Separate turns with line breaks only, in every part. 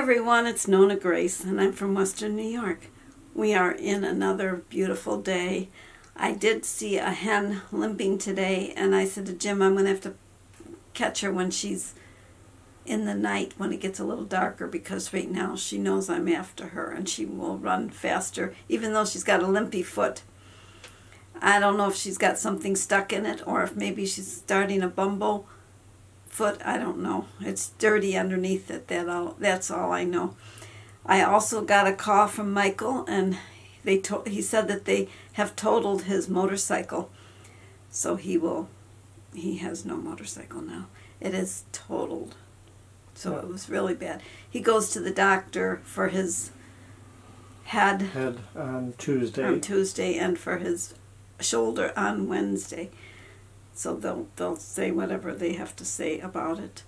everyone, it's NonnaGrace and I'm from Western New York. We are in another beautiful day. I did see a hen limping today and I said to Jim, I'm going to have to catch her when she's in the night when it gets a little darker, because right now she knows I'm after her and she will run faster even though she's got a limpy foot. I don't know if she's got something stuck in it or if maybe she's starting a bumble foot. I don't know. It's dirty underneath it. That's all I know. I also got a call from Michael, and he said that they have totaled his motorcycle. So he has no motorcycle now. It is totaled. So it was really bad. He goes to the doctor for his head on Tuesday and for his shoulder on Wednesday. So they'll say whatever they have to say about it.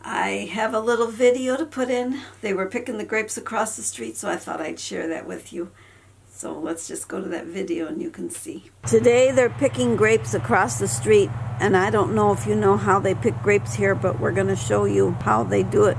I have a little video to put in. They were picking the grapes across the street, so I thought I'd share that with you. So let's just go to that video and you can see. Today they're picking grapes across the street, and I don't know if you know how they pick grapes here, but we're going to show you how they do it.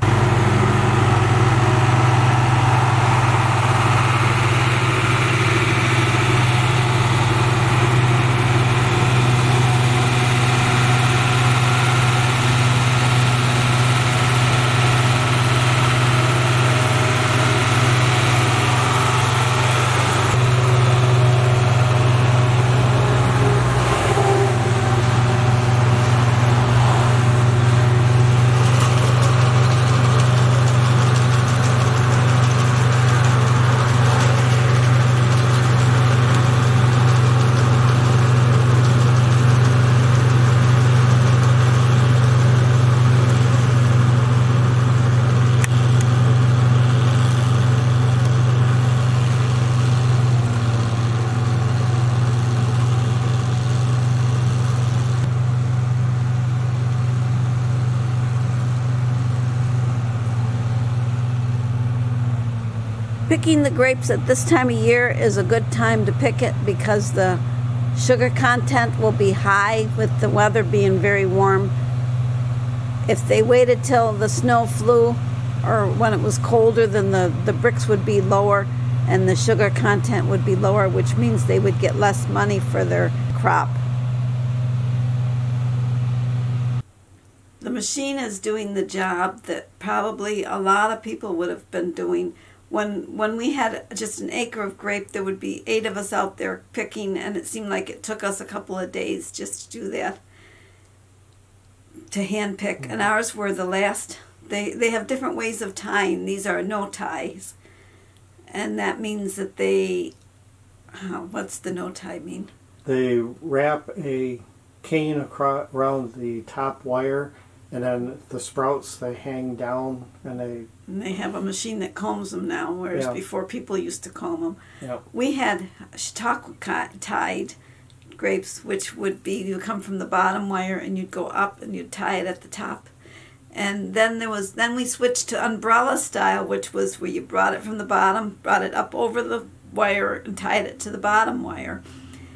Picking the grapes at this time of year is a good time to pick it because the sugar content will be high with the weather being very warm. If they waited till the snow flew or when it was colder, then the bricks would be lower and the sugar content would be lower, which means they would get less money for their crop. The machine is doing the job that probably a lot of people would have been doing. When we had just an acre of grape, there would be 8 of us out there picking, and it seemed like it took us a couple of days just to do that, to hand pick. And ours were the last. They have different ways of tying. These are no ties, and that means that they, what's the no tie mean?
They wrap a cane around the top wire, and then the sprouts, they hang down, and they
have a machine that combs them now, whereas before people used to comb them.
Yeah.
We had tied grapes, which would be, you come from the bottom wire and you'd go up and you'd tie it at the top. And then we switched to umbrella style, which was where you brought it from the bottom, brought it up over the wire and tied it to the bottom wire.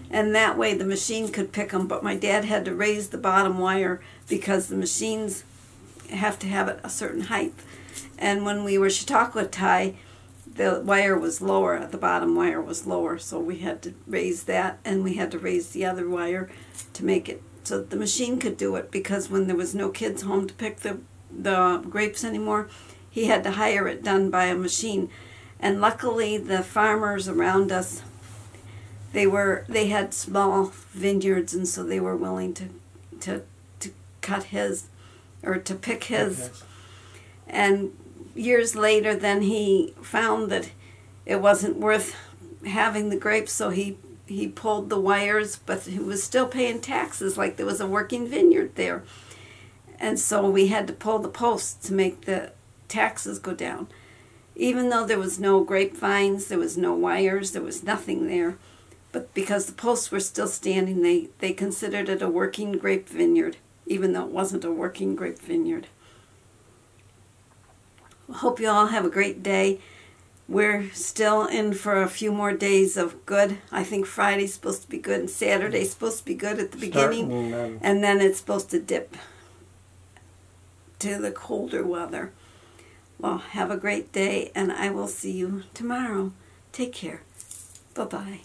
And that way the machine could pick them, but my dad had to raise the bottom wire because the machines have to have it a certain height. And when we were Chautauqua tie, the wire was lower, the bottom wire was lower, so we had to raise that, and we had to raise the other wire to make it so the machine could do it, because when there was no kids home to pick the grapes anymore, he had to hire it done by a machine. And luckily the farmers around us, they had small vineyards, and so they were willing to cut his, or to pick his. And years later then he found that it wasn't worth having the grapes, so he pulled the wires, but he was still paying taxes like there was a working vineyard there. And so we had to pull the posts to make the taxes go down. Even though there was no grapevines, there was no wires, there was nothing there. But because the posts were still standing, they considered it a working grape vineyard, even though it wasn't a working grape vineyard. Hope you all have a great day. We're still in for a few more days of good. I think Friday's supposed to be good and Saturday's supposed to be good at the beginning. And then it's supposed to dip to the colder weather. Well, have a great day, and I will see you tomorrow. Take care. Bye-bye.